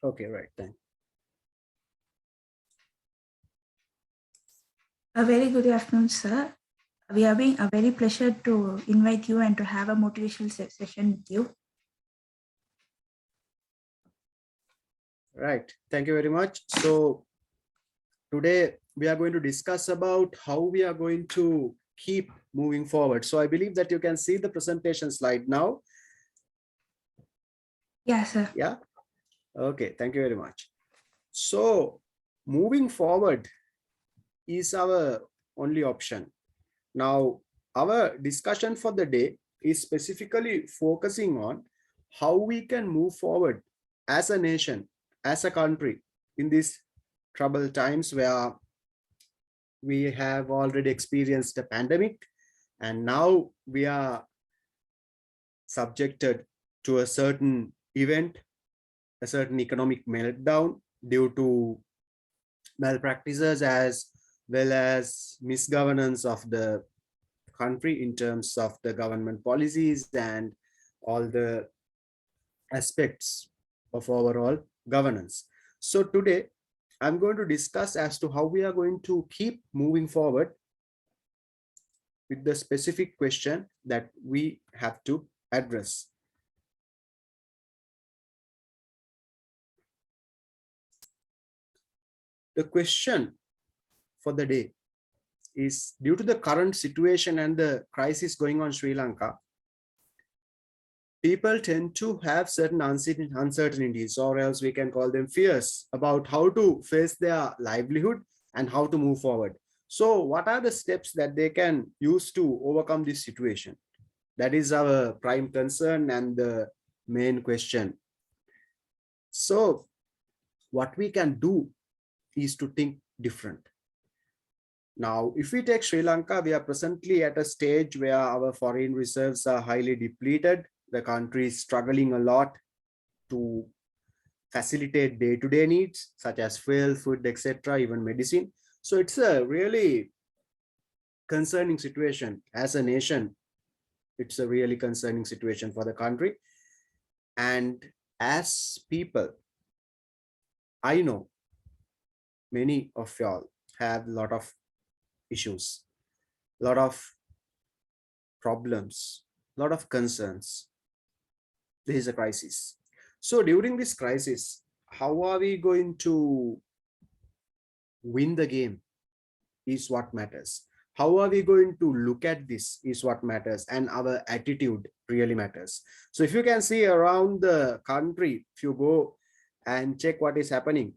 Okay, right. Thanks. A very good afternoon, sir. We are being a very pleasure to invite you and to have a motivational session with you. Right. Thank you very much. So today we are going to discuss about how we are going to keep moving forward. So I believe that you can see the presentation slide now. Yeah, sir. Yeah. Okay. Thank you very much. So moving forward is our only option. Now, our discussion for the day is specifically focusing on how we can move forward as a nation, as a country in these troubled times where we have already experienced a pandemic and now we are subjected to a certain event, a certain economic meltdown due to malpractices as well as misgovernance of the country in terms of the government policies and all the aspects of overall governance. So today I'm going to discuss as to how we are going to keep moving forward with the specific question that we have to address. The question for the day is, due to the current situation and the crisis going on in Sri Lanka, people tend to have certain uncertainties, or else we can call them fears, about how to face their livelihood and how to move forward. So what are the steps that they can use to overcome this situation? That is our prime concern and the main question. So what we can do is to think different. Now, if we take Sri Lanka, we are presently at a stage where our foreign reserves are highly depleted. The country is struggling a lot to facilitate day-to-day needs such as fuel, food, etc., even medicine. So it's a really concerning situation as a nation. It's a really concerning situation for the country. And as people, I know many of y'all have a lot of issues, a lot of problems, a lot of concerns. This is a crisis. So during this crisis, how are we going to win the game is what matters. How are we going to look at this is what matters, and our attitude really matters. So if you can see around the country, if you go and check what is happening,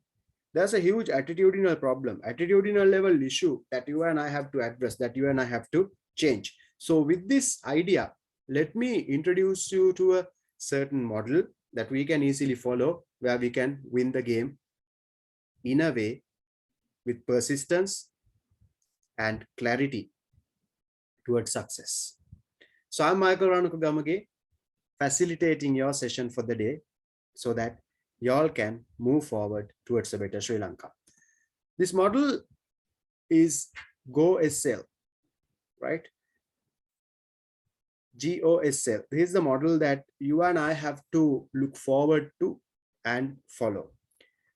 there's a huge attitudinal problem, attitudinal level issue that you and I have to address, that you and I have to change. So with this idea, let me introduce you to a certain model that we can easily follow, where we can win the game in a way with persistence and clarity towards success. So I'm Michael Ranuka Gamage, facilitating your session for the day so that y'all can move forward towards a better Sri Lanka. This model is GOSL, right? GOSL. This is the model that you and I have to look forward to and follow.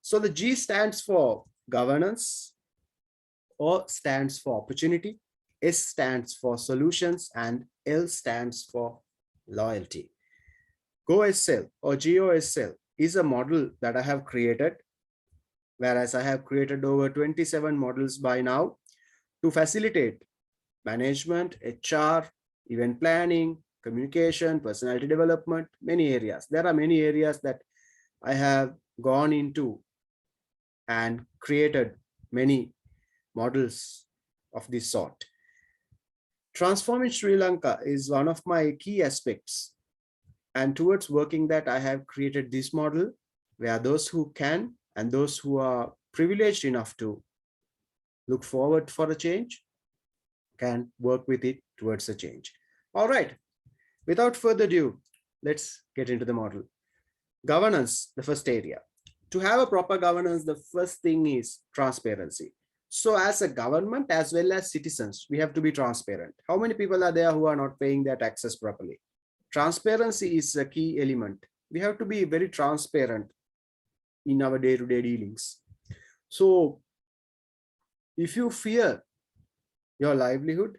So the G stands for governance, O stands for opportunity, S stands for solutions, and L stands for loyalty. GOSL or GOSL is a model that I have created, whereas I have created over 27 models by now to facilitate management, HR, event planning, communication, personality development, many areas. There are many areas that I have gone into and created many models of this sort. Transforming Sri Lanka is one of my key aspects. And towards working that, I have created this model where those who can and those who are privileged enough to look forward for a change can work with it towards a change. All right, without further ado, let's get into the model. Governance, the first area. To have a proper governance, the first thing is transparency. So as a government as well as citizens, we have to be transparent. How many people are there who are not paying their taxes properly? Transparency is a key element. We have to be very transparent in our day-to-day dealings. So if you fear your livelihood,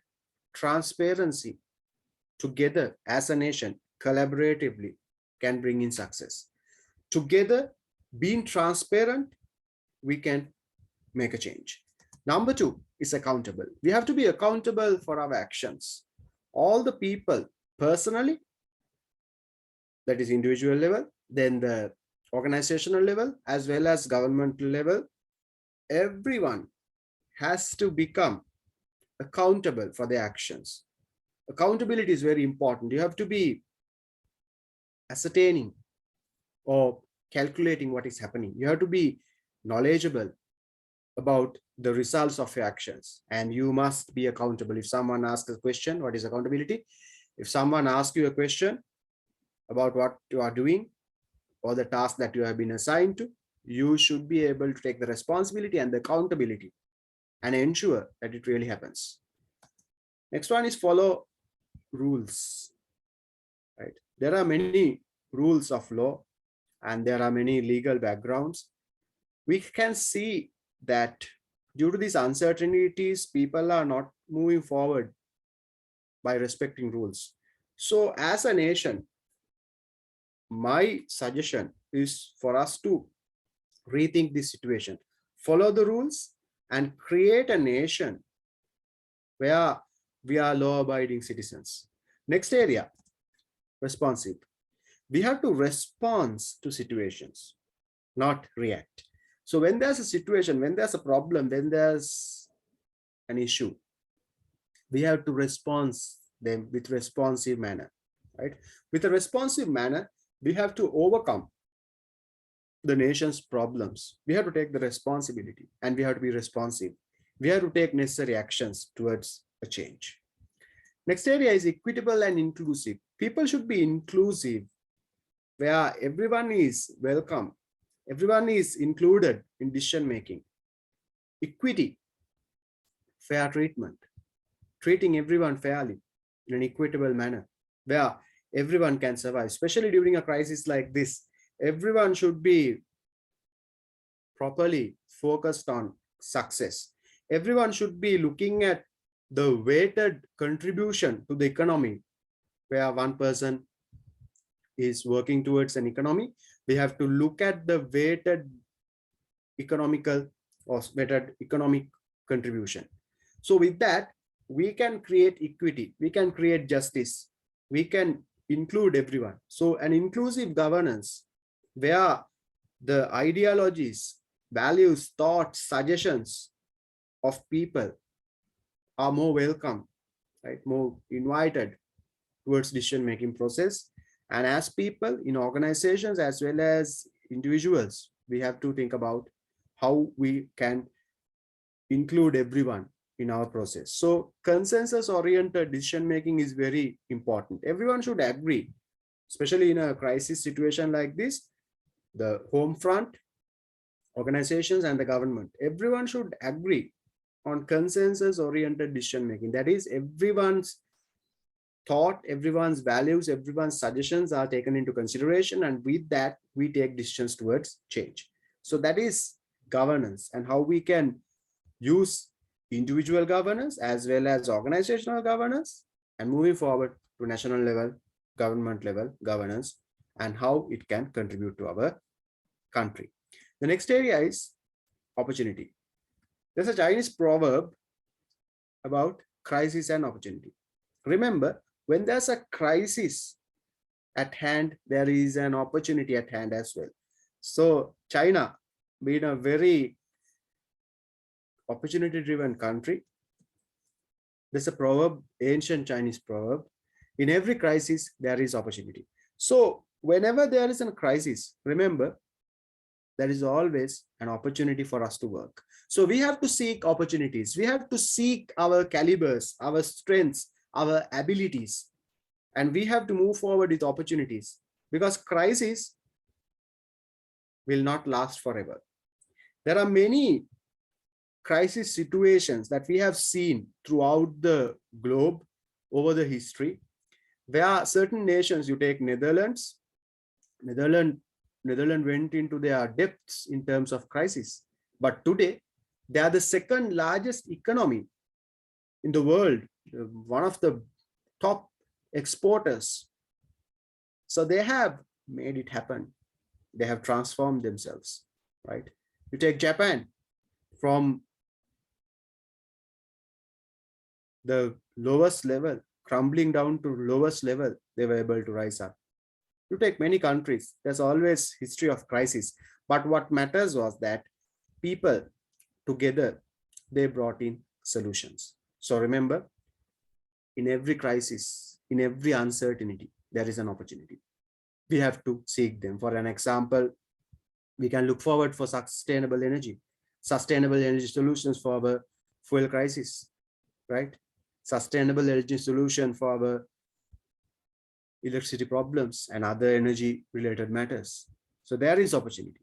transparency together as a nation, collaboratively can bring in success. Together, being transparent, we can make a change. Number two is accountable. We have to be accountable for our actions. All the people personally, that is individual level, then the organizational level, as well as governmental level, everyone has to become accountable for their actions. Accountability is very important. You have to be ascertaining or calculating what is happening. You have to be knowledgeable about the results of your actions, and you must be accountable. If someone asks a question, what is accountability? If someone asks you a question about what you are doing or the task that you have been assigned to, you should be able to take the responsibility and the accountability and ensure that it really happens. Next one is follow rules. Right? There are many rules of law and there are many legal backgrounds. We can see that due to these uncertainties, people are not moving forward by respecting rules. So as a nation, my suggestion is for us to rethink this situation, follow the rules and create a nation where we are law-abiding citizens. Next area, responsive. We have to respond to situations, not react. So when there's a situation, when there's a problem, when there's an issue, we have to respond them with responsive manner, right? With a responsive manner, we have to overcome the nation's problems. We have to take the responsibility and we have to be responsive. We have to take necessary actions towards a change. Next area is equitable and inclusive. People should be inclusive, where everyone is welcome, everyone is included in decision making. Equity, fair treatment, treating everyone fairly in an equitable manner, where everyone can survive, especially during a crisis like this. Everyone should be properly focused on success. Everyone should be looking at the weighted contribution to the economy, where one person is working towards an economy. We have to look at the weighted economical or weighted economic contribution. So with that, we can create equity, we can create justice, we can include everyone. So an inclusive governance where the ideologies, values, thoughts, suggestions of people are more welcome, right? More invited towards decision-making process. And as people in organizations as well as individuals, we have to think about how we can include everyone in our process. So consensus-oriented decision-making is very important. Everyone should agree, especially in a crisis situation like this, the home front, organizations and the government, everyone should agree on consensus-oriented decision-making. That is, everyone's thought, everyone's values, everyone's suggestions are taken into consideration, and with that, we take decisions towards change. So that is governance, and how we can use individual governance as well as organizational governance, and moving forward to national level, government level governance, and how it can contribute to our country. The next area is opportunity. There's a Chinese proverb about crisis and opportunity. Remember, when there's a crisis at hand, there is an opportunity at hand as well. So China, being a very opportunity-driven country, there's a proverb, ancient Chinese proverb, in every crisis, there is opportunity. So whenever there is a crisis, remember, there is always an opportunity for us to work. So we have to seek opportunities. We have to seek our calibers, our strengths, our abilities, and we have to move forward with opportunities, because crisis will not last forever. There are many crisis situations that we have seen throughout the globe over the history, where certain nations, you take Netherlands Netherlands went into their depths in terms of crisis. But today, they are the second largest economy in the world, one of the top exporters. So they have made it happen. They have transformed themselves, right? You take Japan, from the lowest level, crumbling down to lowest level, they were able to rise up. You take many countries, there's always history of crisis. But what matters was that people together, they brought in solutions. So remember, in every crisis, in every uncertainty, there is an opportunity. We have to seek them. For an example, we can look forward for sustainable energy solutions for our fuel crisis, right? Sustainable energy solution for our electricity problems and other energy related matters. So there is opportunity.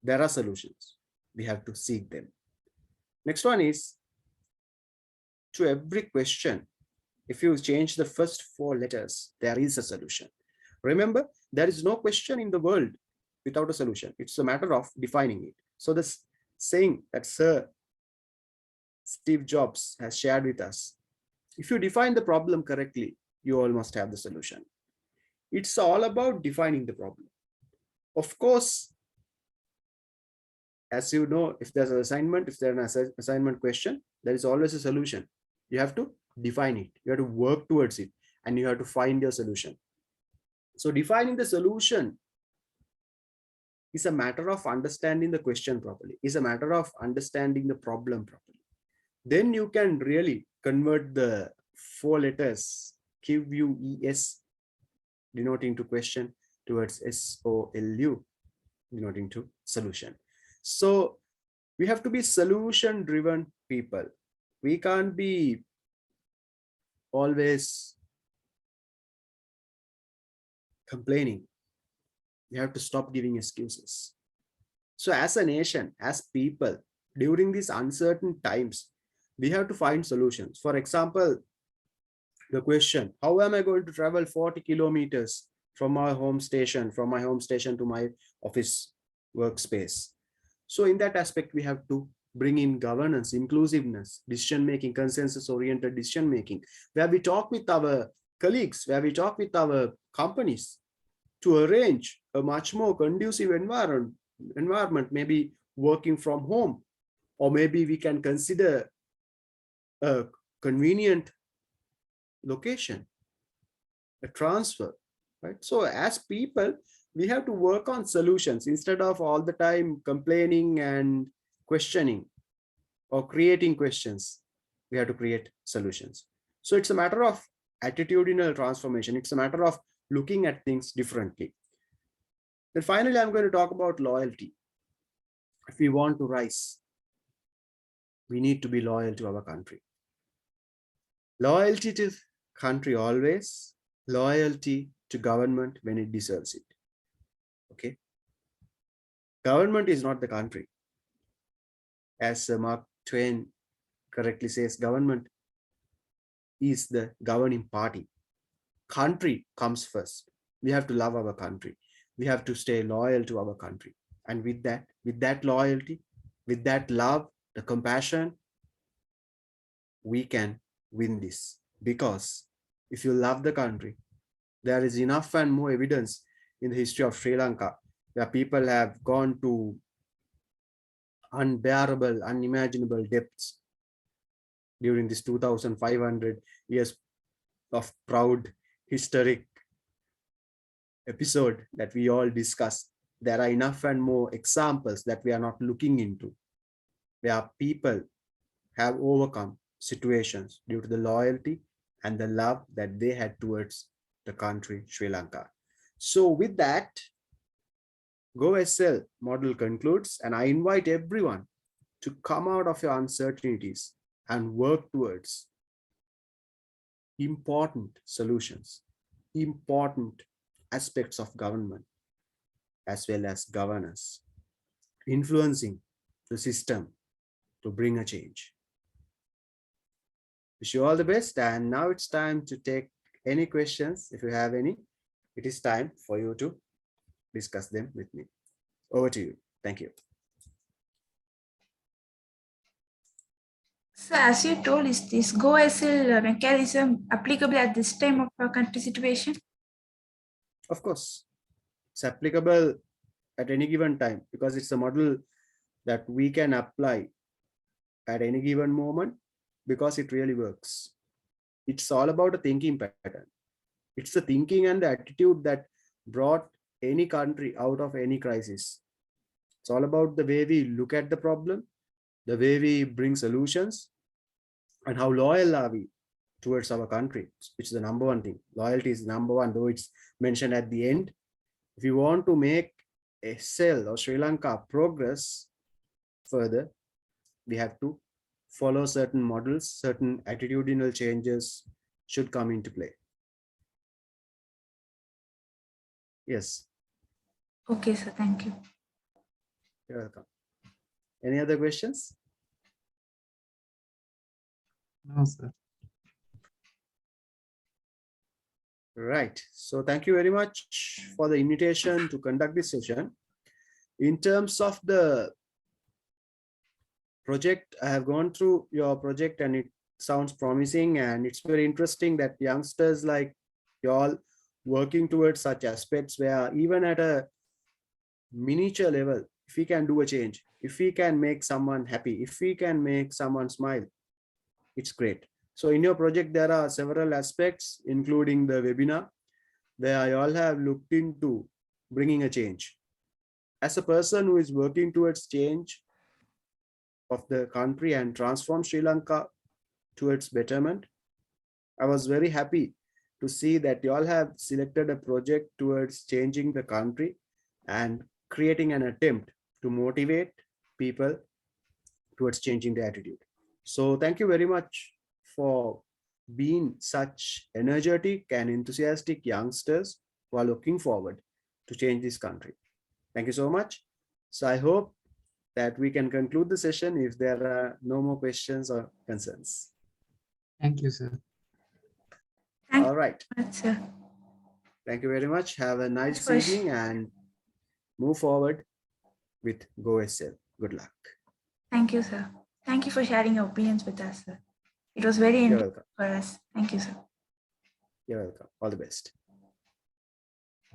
There are solutions. We have to seek them. Next one is, to every question, if you change the first four letters, there is a solution. Remember, there is no question in the world without a solution. It's a matter of defining it. So this saying that Sir Steve Jobs has shared with us, if you define the problem correctly, you almost have the solution. It's all about defining the problem. Of course, as you know, if there's an assignment, if there's an assignment question, there is always a solution. You have to define it. You have to work towards it, and you have to find your solution. So defining the solution is a matter of understanding the question properly, is a matter of understanding the problem properly. Then you can really convert the four letters QUES denoting to question towards SOLU denoting to solution. So we have to be solution driven people. We can't be always complaining. We have to stop giving excuses. So as a nation, as people, during these uncertain times, we have to find solutions. For example, the question, how am I going to travel 40 kilometers from my home station to my office workspace? So in that aspect, we have to bring in governance, inclusiveness, decision-making, consensus-oriented decision-making, where we talk with our colleagues, where we talk with our companies to arrange a much more conducive environment, maybe working from home, or maybe we can consider a convenient location, a transfer, right? So as people, we have to work on solutions instead of all the time complaining and questioning or creating questions. We have to create solutions. So it's a matter of attitudinal transformation. It's a matter of looking at things differently. Then finally, I'm going to talk about loyalty. If we want to rise, we need to be loyal to our country. Loyalty to country always, loyalty to government when it deserves it. Okay. Government is not the country. As Mark Twain correctly says, government is the governing party. Country comes first. We have to love our country. We have to stay loyal to our country. And with that loyalty, with that love, the compassion, we can win this. Because if you love the country, there is enough and more evidence in the history of Sri Lanka where people have gone to unbearable, unimaginable depths during this 2,500 years of proud, historic episode that we all discussed. There are enough and more examples that we are not looking into, where people have overcome situations due to the loyalty and the love that they had towards the country, Sri Lanka. So with that, GOSL model concludes, and I invite everyone to come out of your uncertainties and work towards important solutions, important aspects of government, as well as governance, influencing the system to bring a change. Wish you all the best. And now it's time to take any questions. If you have any, it is time for you to discuss them with me. Over to you. Thank you. So as you told, is this GOSL mechanism applicable at this time of our country situation? Of course, it's applicable at any given time because it's a model that we can apply at any given moment because it really works. It's all about a thinking pattern. It's the thinking and the attitude that brought any country out of any crisis. It's all about the way we look at the problem, the way we bring solutions, and how loyal are we towards our country, which is the number one thing. Loyalty is number one, though it's mentioned at the end. If you want to make a cell or Sri Lanka progress further, we have to follow certain models, certain attitudinal changes should come into play. Yes. Okay, sir. Thank you. You're welcome. Any other questions? No, sir. Right. So thank you very much for the invitation to conduct this session. In terms of the project, I have gone through your project and it sounds promising, and it's very interesting that youngsters like you all working towards such aspects where even at a miniature level, if we can do a change, if we can make someone happy, if we can make someone smile, it's great. So in your project, there are several aspects, including the webinar, where you all have looked into bringing a change. As a person who is working towards change of the country and transform Sri Lanka towards betterment, I was very happy to see that you all have selected a project towards changing the country and creating an attempt to motivate people towards changing their attitude. So thank you very much for being such energetic and enthusiastic youngsters who are looking forward to change this country. Thank you so much. So I hope that we can conclude the session if there are no more questions or concerns. Thank you, sir. Thank All right. you, sir. Thank you very much. Have a nice course. evening and move forward with GOSL. Good luck. Thank you, sir. Thank you for sharing your opinions with us, sir. It was very You're interesting welcome. for us. Thank you, sir. You're welcome. All the best.